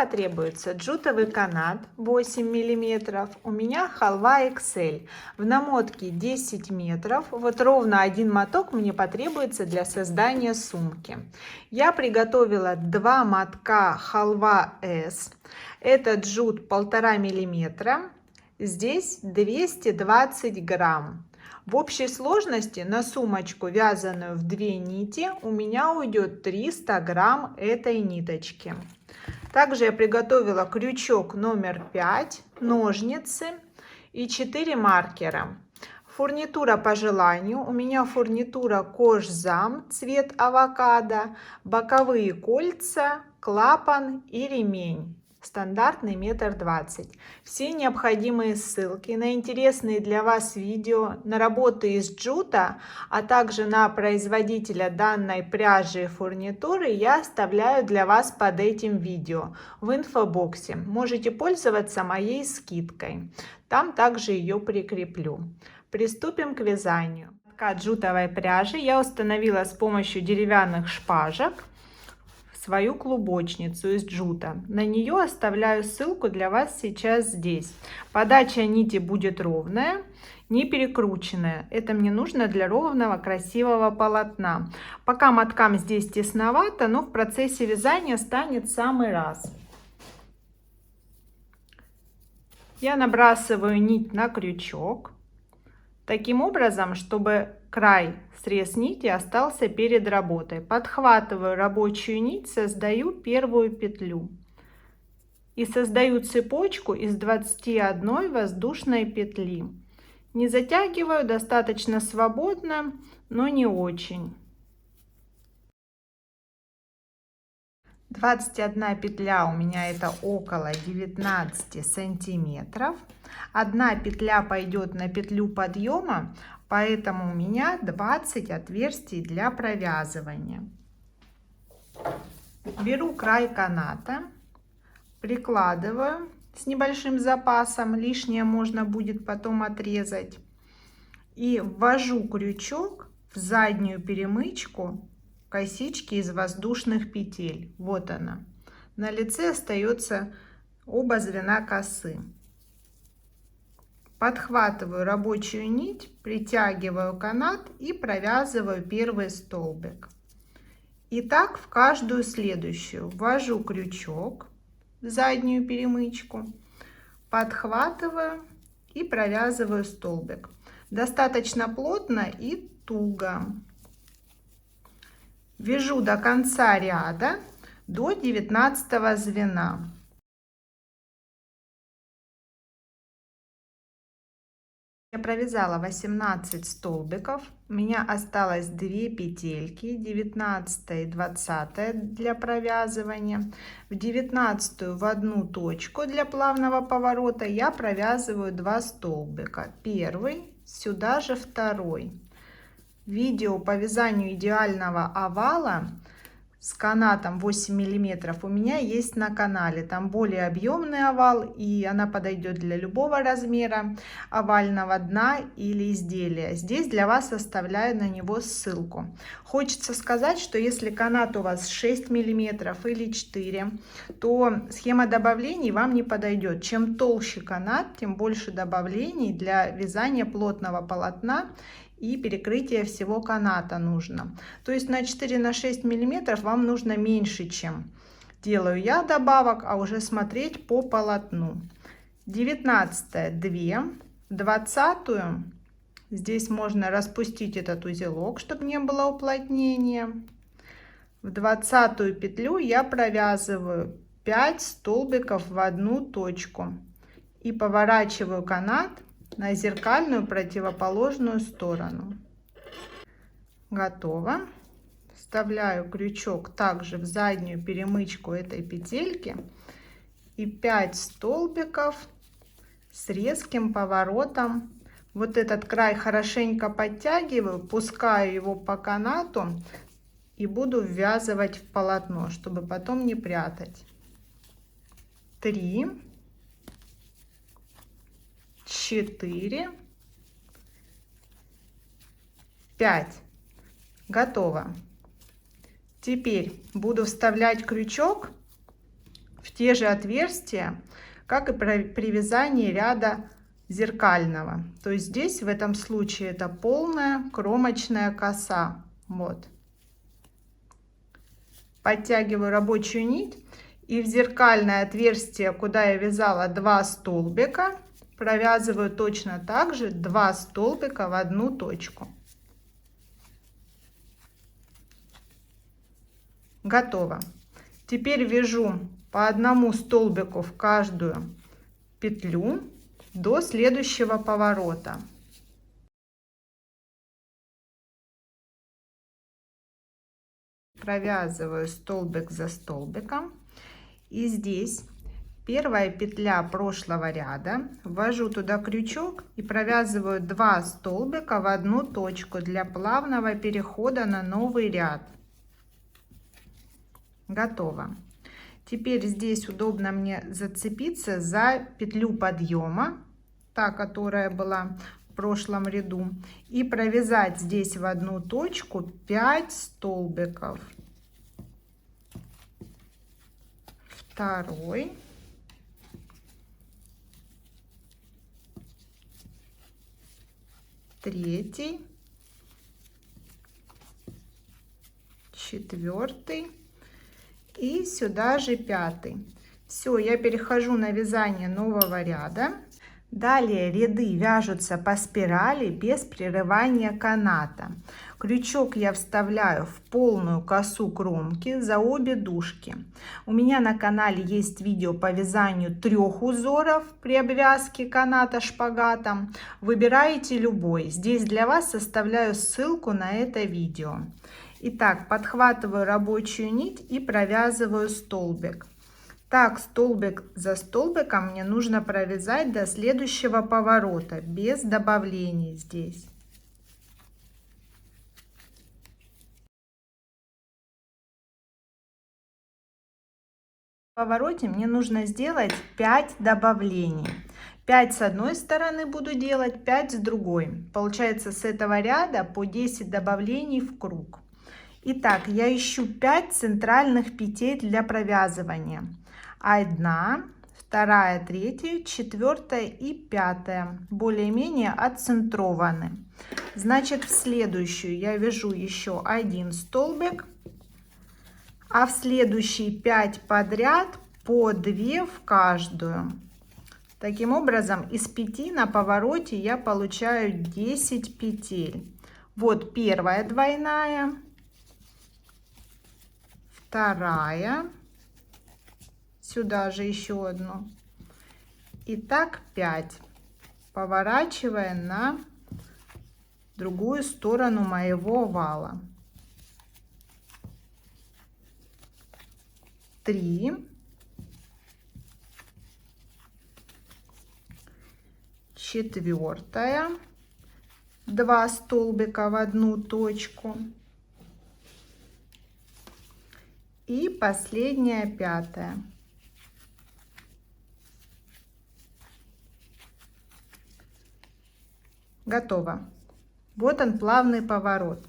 потребуется джутовый канат 8 миллиметров. У меня халва XL. В намотке 10 метров. Вот ровно один моток мне потребуется для создания сумки. Я приготовила 2 мотка халва S. Это джут 1,5 миллиметра. Здесь 220 грамм. В общей сложности на сумочку, вязаную в 2 нити, у меня уйдет 300 грамм этой ниточки. Также я приготовила крючок номер 5, ножницы и 4 маркера. Фурнитура по желанию. У меня фурнитура кожзам, цвет авокадо, боковые кольца, клапан и ремень. Стандартный 1,20 м. Все необходимые ссылки на интересные для вас видео, на работы из джута, а также на производителя данной пряжи и фурнитуры я оставляю для вас под этим видео в инфобоксе. Можете пользоваться моей скидкой. Там также ее прикреплю. Приступим к вязанию. Ткань джутовой пряжи я установила с помощью деревянных шпажек свою клубочницу из джута. На нее оставляю ссылку для вас сейчас здесь. Подача нити будет ровная, не перекрученная. Это мне нужно для ровного красивого полотна. Пока моткам здесь тесновато, но в процессе вязания станет в самый раз. Я набрасываю нить на крючок таким образом, чтобы край срез нити остался перед работой. Подхватываю рабочую нить, создаю первую петлю и создаю цепочку из 21 воздушной петли. Не затягиваю, достаточно свободно, но не очень. 21 петля у меня это около 19 сантиметров. Одна петля пойдет на петлю подъема, поэтому у меня 20 отверстий для провязывания. Беру край каната, прикладываю с небольшим запасом, лишнее можно будет потом отрезать, и ввожу крючок в заднюю перемычку косички из воздушных петель. Вот она. На лице остается оба звена косы. Подхватываю рабочую нить, притягиваю канат и провязываю первый столбик. И так в каждую следующую. Ввожу крючок в заднюю перемычку, подхватываю и провязываю столбик. Достаточно плотно и туго. Вяжу до конца ряда, до 19 звена. Я провязала 18 столбиков. У меня осталось 2 петельки, 19 и 20 для провязывания. В 19 в одну точку для плавного поворота я провязываю 2 столбика. Первый, сюда же второй. Видео по вязанию идеального овала с канатом 8 миллиметров у меня есть на канале. Там более объемный овал, и она подойдет для любого размера овального дна или изделия. Здесь для вас оставляю на него ссылку. Хочется сказать, что если канат у вас 6 миллиметров или 4, то схема добавлений вам не подойдет. Чем толще канат, тем больше добавлений для вязания плотного полотна и перекрытие всего каната нужно. То есть на 4-6 миллиметров вам нужно меньше, чем делаю я добавок, а уже смотреть по полотну. 19 2, 20 здесь можно распустить этот узелок, чтобы не было уплотнения. В 20 петлю я провязываю 5 столбиков в одну точку и поворачиваю канат на зеркальную противоположную сторону. Готово. Вставляю крючок также в заднюю перемычку этой петельки и 5 столбиков с резким поворотом. Вот этот край хорошенько подтягиваю, пускаю его по канату и буду ввязывать в полотно, чтобы потом не прятать. 3, 4, 5. Готово. Теперь буду вставлять крючок в в те же отверстия, как и при вязании ряда зеркального. То есть здесь в этом случае это полная кромочная коса. Вот. Подтягиваю рабочую нить и в зеркальное отверстие, куда я вязала 2 столбика, провязываю точно так же 2 столбика в одну точку. Готово. Теперь вяжу по одному столбику в каждую петлю до следующего поворота. Провязываю столбик за столбиком, и здесь первая петля прошлого ряда, ввожу туда крючок и провязываю 2 столбика в одну точку для плавного перехода на новый ряд. Готово. Теперь здесь удобно мне зацепиться за петлю подъема, та, которая была в прошлом ряду, и провязать здесь в одну точку 5 столбиков. Второй. Третий. Четвертый. И сюда же 5. Все, я перехожу на вязание нового ряда. Далее ряды вяжутся по спирали без прерывания каната. Крючок я вставляю в полную косу кромки за обе дужки. У меня на канале есть видео по вязанию 3 узоров при обвязке каната шпагатом. Выбираете любой. Здесь для вас оставляю ссылку на это видео. Итак, подхватываю рабочую нить и провязываю столбик. Так, столбик за столбиком мне нужно провязать до следующего поворота, без добавлений здесь. В повороте мне нужно сделать 5 добавлений. 5 с одной стороны буду делать, 5 с другой. Получается, с этого ряда по 10 добавлений в круг. Итак, я ищу 5 центральных петель для провязывания. 1, 2, 3, 4 и 5 более-менее отцентрованы. Значит, в следующую я вяжу еще 1 столбик, а в следующие 5 подряд по 2 в каждую. Таким образом, из 5 на повороте я получаю 10 петель. Вот первая двойная, вторая, сюда же еще одну, и так 5, поворачивая на другую сторону моего овала. 3, 4, 2 столбика в одну точку. И последняя 5. Готово. Вот он, плавный поворот.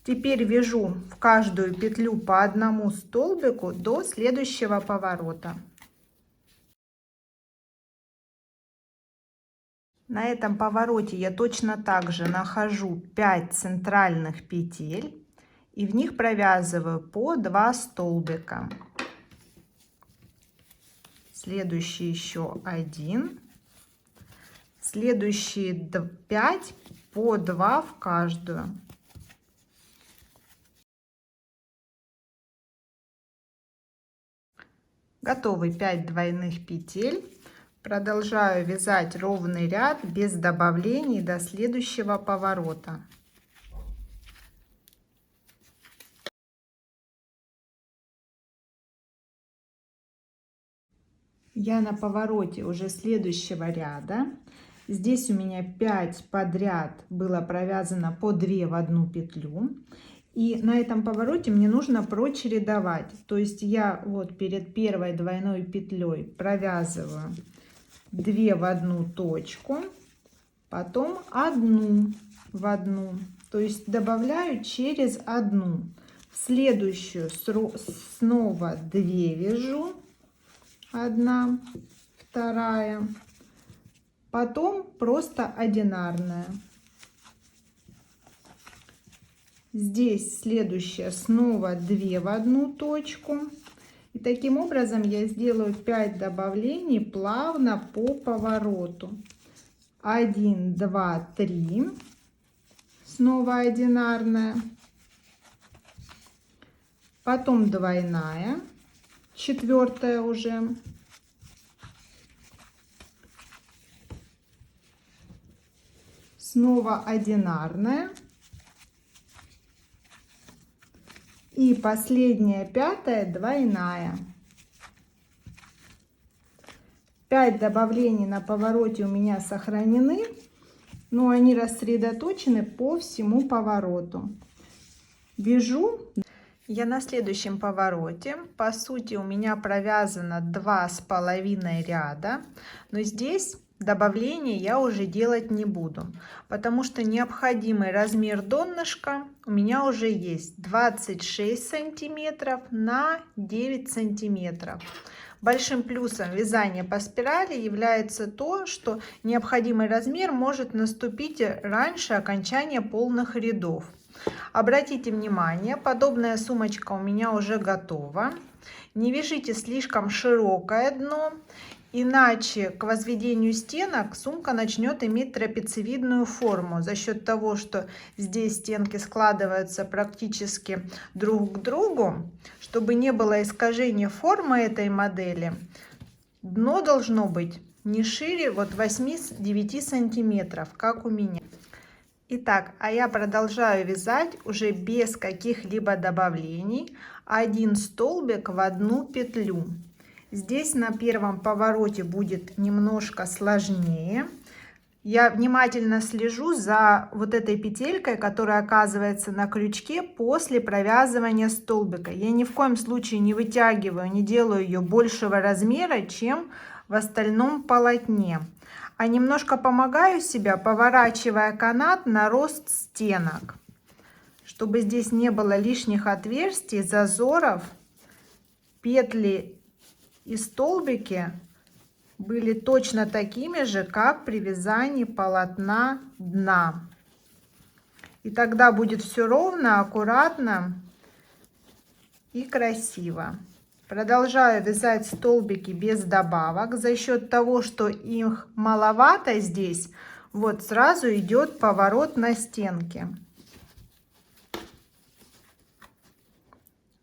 Теперь вяжу в каждую петлю по одному столбику до следующего поворота. На этом повороте я точно так же нахожу 5 центральных петель и в них провязываю по 2 столбика. Следующий еще 1. Следующие 5 по 2 в каждую. Готовы 5 двойных петель. Продолжаю вязать ровный ряд без добавлений до следующего поворота. Я на повороте уже следующего ряда. Здесь у меня 5 подряд было провязано по 2 в одну петлю. И на этом повороте мне нужно прочередовать. То есть я вот перед первой двойной петлей провязываю 2 в одну точку, потом 1 в одну. То есть добавляю через одну. В следующую снова 2 вяжу 1, 2, потом просто одинарная. Здесь следующая снова 2 в одну точку. И таким образом я сделаю 5 добавлений плавно по повороту. 1, 2, 3. Снова одинарная. Потом двойная. 4 уже. Снова одинарная. И последняя 5 двойная. 5 добавлений на повороте у меня сохранены, но они рассредоточены по всему повороту. Вяжу. Я на следующем повороте. По сути, у меня провязано 2,5 ряда, но здесь добавление я уже делать не буду, потому что необходимый размер донышка у меня уже есть 26 сантиметров на 9 сантиметров. Большим плюсом вязания по спирали является то, что необходимый размер может наступить раньше окончания полных рядов. Обратите внимание, подобная сумочка у меня уже готова. Не вяжите слишком широкое дно, иначе к возведению стенок сумка начнет иметь трапециевидную форму за счет того, что здесь стенки складываются практически друг к другу. Чтобы не было искажения формы этой модели, дно должно быть не шире 8-9 сантиметров, как у меня. Итак, а я продолжаю вязать уже без каких-либо добавлений. Один столбик в одну петлю. Здесь на первом повороте будет немножко сложнее. Я внимательно слежу за вот этой петелькой, которая оказывается на крючке после провязывания столбика. Я ни в коем случае не вытягиваю, не делаю ее большего размера, чем в остальном полотне. А немножко помогаю себя, поворачивая канат на рост стенок, чтобы здесь не было лишних отверстий, зазоров. Петли и столбики были точно такими же, как при вязании полотна дна. И тогда будет все ровно, аккуратно и красиво. Продолжаю вязать столбики без добавок. За счет того, что их маловато здесь, вот сразу идет поворот на стенке.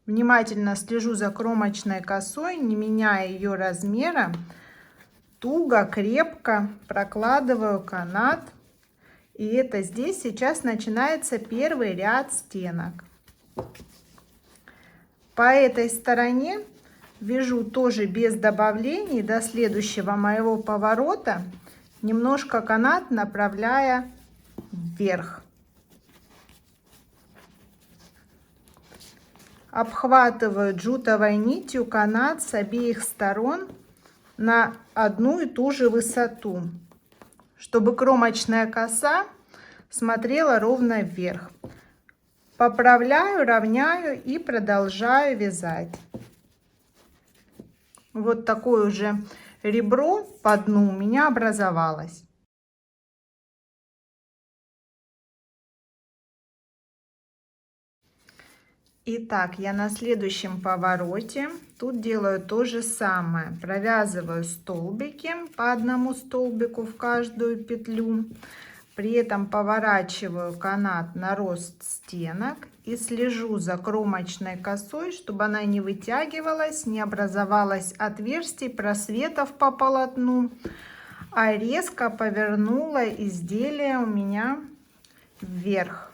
Внимательно слежу за кромочной косой, не меняя ее размера. Туго, крепко прокладываю канат. И это здесь сейчас начинается первый ряд стенок. По этой стороне вяжу тоже без добавлений до следующего моего поворота, немножко канат направляя вверх. Обхватываю джутовой нитью канат с обеих сторон на одну и ту же высоту, чтобы кромочная коса смотрела ровно вверх. Поправляю, равняю и продолжаю вязать. Вот такое уже ребро по дну у меня образовалось. Итак, я на следующем повороте тут делаю то же самое. Провязываю столбики по одному столбику в каждую петлю. При этом поворачиваю канат на рост стенок и слежу за кромочной косой, чтобы она не вытягивалась, не образовалось отверстий, просветов по полотну, а резко повернула изделие у меня вверх.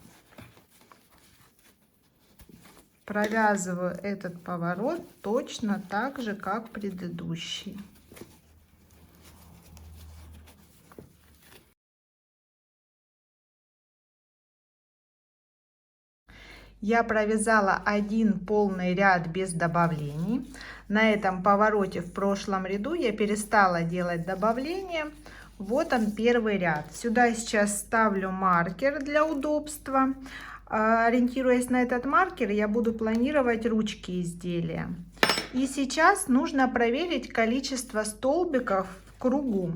Провязываю этот поворот точно так же, как предыдущий. Я провязала один полный ряд без добавлений. На этом повороте в прошлом ряду я перестала делать добавления. Вот он, первый ряд. Сюда сейчас ставлю маркер для удобства. Ориентируясь на этот маркер, я буду планировать ручки изделия. И сейчас нужно проверить количество столбиков в кругу.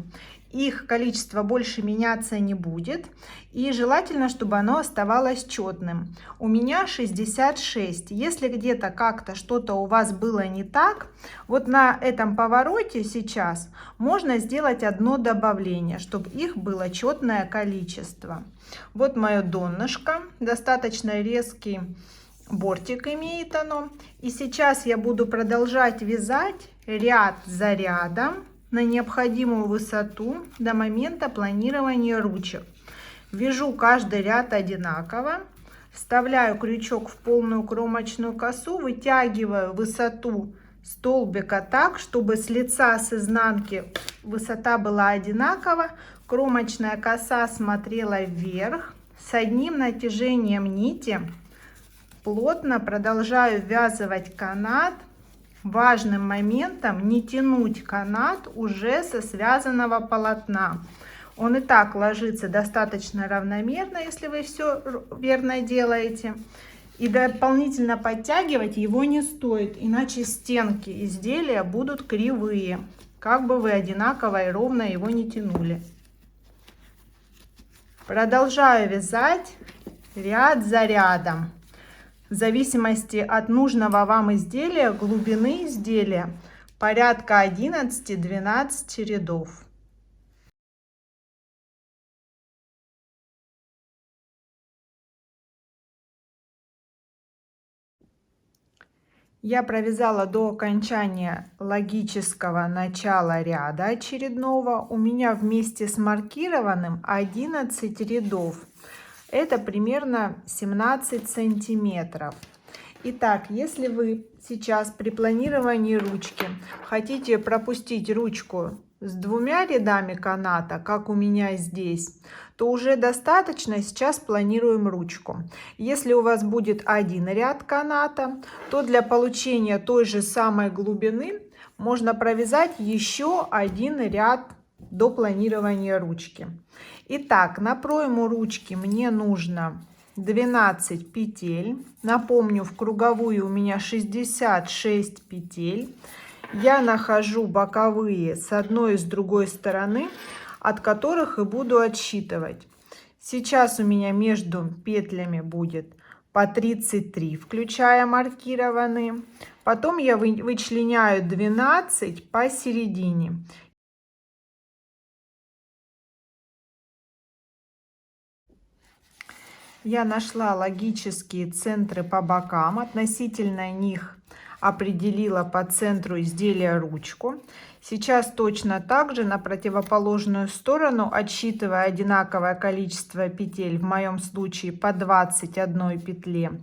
Их количество больше меняться не будет. И желательно, чтобы оно оставалось четным. У меня 66. Если где-то как-то что-то у вас было не так, вот на этом повороте сейчас можно сделать одно добавление, чтобы их было четное количество. Вот мое донышко. Достаточно резкий бортик имеет оно. И сейчас я буду продолжать вязать ряд за рядом на необходимую высоту до момента планирования ручек. Вяжу каждый ряд одинаково, вставляю крючок в полную кромочную косу, вытягиваю высоту столбика так, чтобы с лица, с изнанки высота была одинакова, кромочная коса смотрела вверх. С одним натяжением нити плотно продолжаю ввязывать канат. Важным моментом не тянуть канат уже со связанного полотна. Он и так ложится достаточно равномерно, если вы все верно делаете. И дополнительно подтягивать его не стоит, иначе стенки изделия будут кривые, как бы вы одинаково и ровно его не тянули. Продолжаю вязать ряд за рядом. В зависимости от нужного вам изделия, глубины изделия, порядка 11-12 рядов. Я провязала до окончания логического начала ряда очередного. У меня вместе с маркированным 11 рядов. Это примерно 17 сантиметров. Итак, если вы сейчас при планировании ручки хотите пропустить ручку с 2 рядами каната, как у меня здесь, то уже достаточно сейчас планируем ручку. Если у вас будет 1 ряд каната, то для получения той же самой глубины можно провязать еще 1 ряд до планирования ручки. Итак, на пройму ручки мне нужно 12 петель. Напомню, в круговую у меня 66 петель. Я нахожу боковые с одной и с другой стороны, от которых и буду отсчитывать. Сейчас у меня между петлями будет по 33, включая маркированные. Потом я вычленяю 12 посередине. Я нашла логические центры по бокам, относительно них определила по центру изделия ручку. Сейчас точно так же на противоположную сторону, отсчитывая одинаковое количество петель, в моем случае по 21 петле,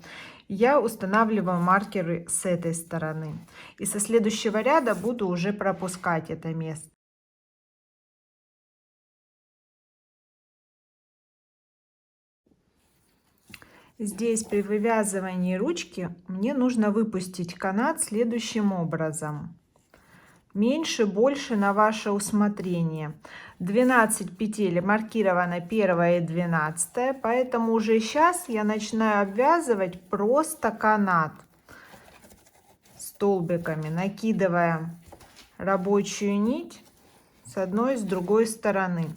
я устанавливаю маркеры с этой стороны. И со следующего ряда буду уже пропускать это место. Здесь при вывязывании ручки мне нужно выпустить канат следующим образом. Меньше, больше на ваше усмотрение. 12 петель маркировано 1 и 12, поэтому уже сейчас я начинаю обвязывать просто канат столбиками, накидывая рабочую нить с одной и с другой стороны.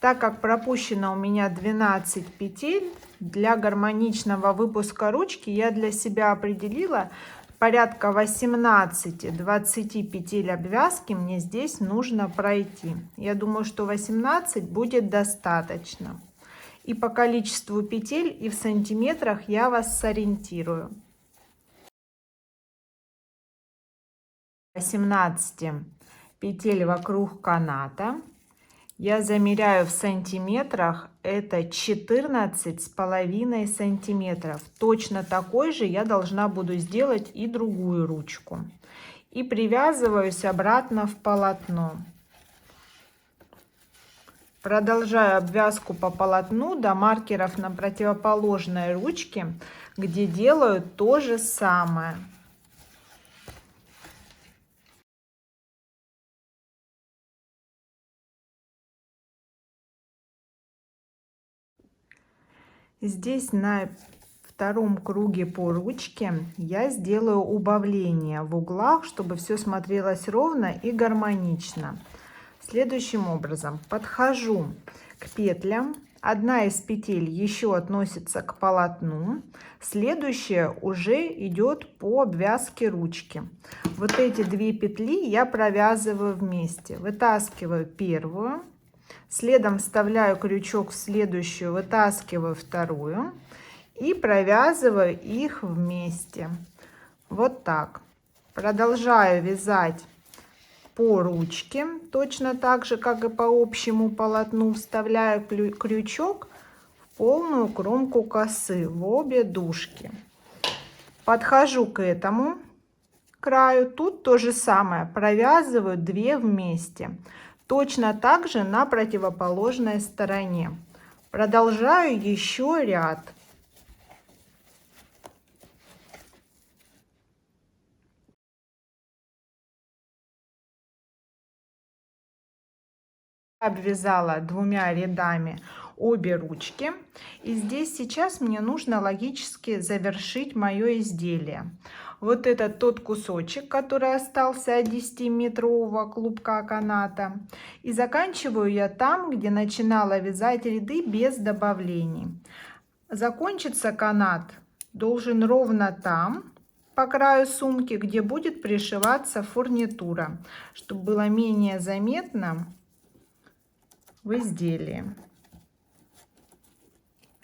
Так как пропущено у меня 12 петель, для гармоничного выпуска ручки я для себя определила порядка 18-20 петель обвязки мне здесь нужно пройти. Я думаю, что 18 будет достаточно. И по количеству петель, и в сантиметрах я вас сориентирую. 18 петель вокруг каната. Я замеряю в сантиметрах, это 14,5 сантиметров. Точно такой же я должна буду сделать и другую ручку. И привязываюсь обратно в полотно. Продолжаю обвязку по полотну до маркеров на противоположной ручке, где делаю то же самое. Здесь на втором круге по ручке я сделаю убавление в углах, чтобы все смотрелось ровно и гармонично. Следующим образом подхожу к петлям. Одна из петель еще относится к полотну, следующая уже идет по обвязке ручки. Вот эти две петли я провязываю вместе. Вытаскиваю первую, следом вставляю крючок в следующую, вытаскиваю вторую и провязываю их вместе. Вот так. Продолжаю вязать по ручке, точно так же, как и по общему полотну, вставляю крючок в полную кромку косы в обе дужки. Подхожу к этому краю, тут то же самое, провязываю 2 вместе, точно так же на противоположной стороне. Продолжаю еще ряд. Обвязала 2 рядами обе ручки, и здесь сейчас мне нужно логически завершить мое изделие. Вот это тот кусочек, который остался от 10-метрового клубка каната, и заканчиваю я там, где начинала вязать ряды без добавлений. Закончится канат должен ровно там, по краю сумки, где будет пришиваться фурнитура, чтобы было менее заметно в изделии.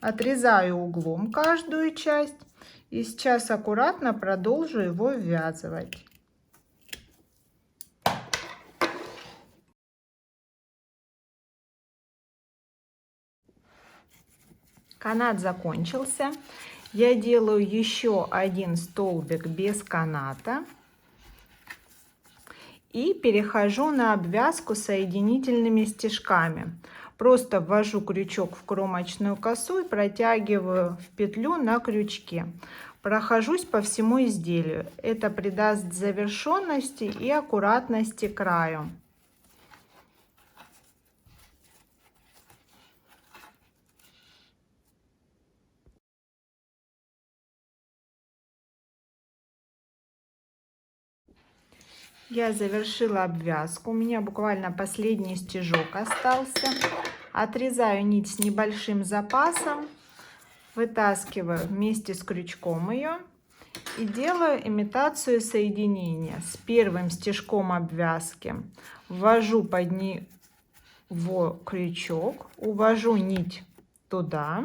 Отрезаю углом каждую часть и сейчас аккуратно продолжу его ввязывать. Канат закончился. Я делаю еще один столбик без каната и перехожу на обвязку соединительными стежками. Просто ввожу крючок в кромочную косу и протягиваю в петлю на крючке. Прохожусь по всему изделию. Это придаст завершенности и аккуратности краю. Я завершила обвязку. У меня буквально последний стежок остался. Отрезаю нить с небольшим запасом, вытаскиваю вместе с крючком ее и делаю имитацию соединения. С первым стежком обвязки ввожу под него крючок, увожу нить туда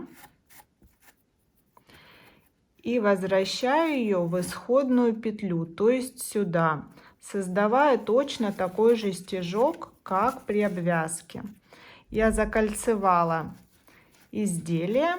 и возвращаю ее в исходную петлю, то есть сюда, создавая точно такой же стежок, как при обвязке. Я закольцевала изделие.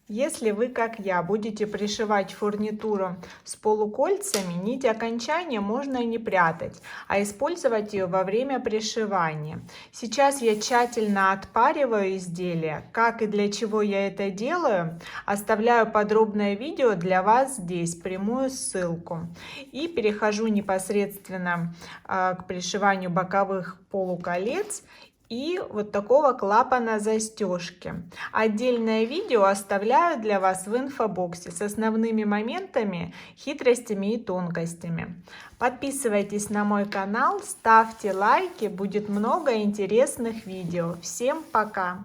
Если вы, как я, будете пришивать фурнитуру с полукольцами, нить окончания можно и не прятать, а использовать ее во время пришивания. Сейчас я тщательно отпариваю изделие. Как и для чего я это делаю, оставляю подробное видео для вас здесь, прямую ссылку. И перехожу непосредственно к пришиванию боковых полуколец и вот такого клапана застежки. Отдельное видео оставляю для вас в инфобоксе с основными моментами, хитростями и тонкостями. Подписывайтесь на мой канал, ставьте лайки, будет много интересных видео. Всем пока!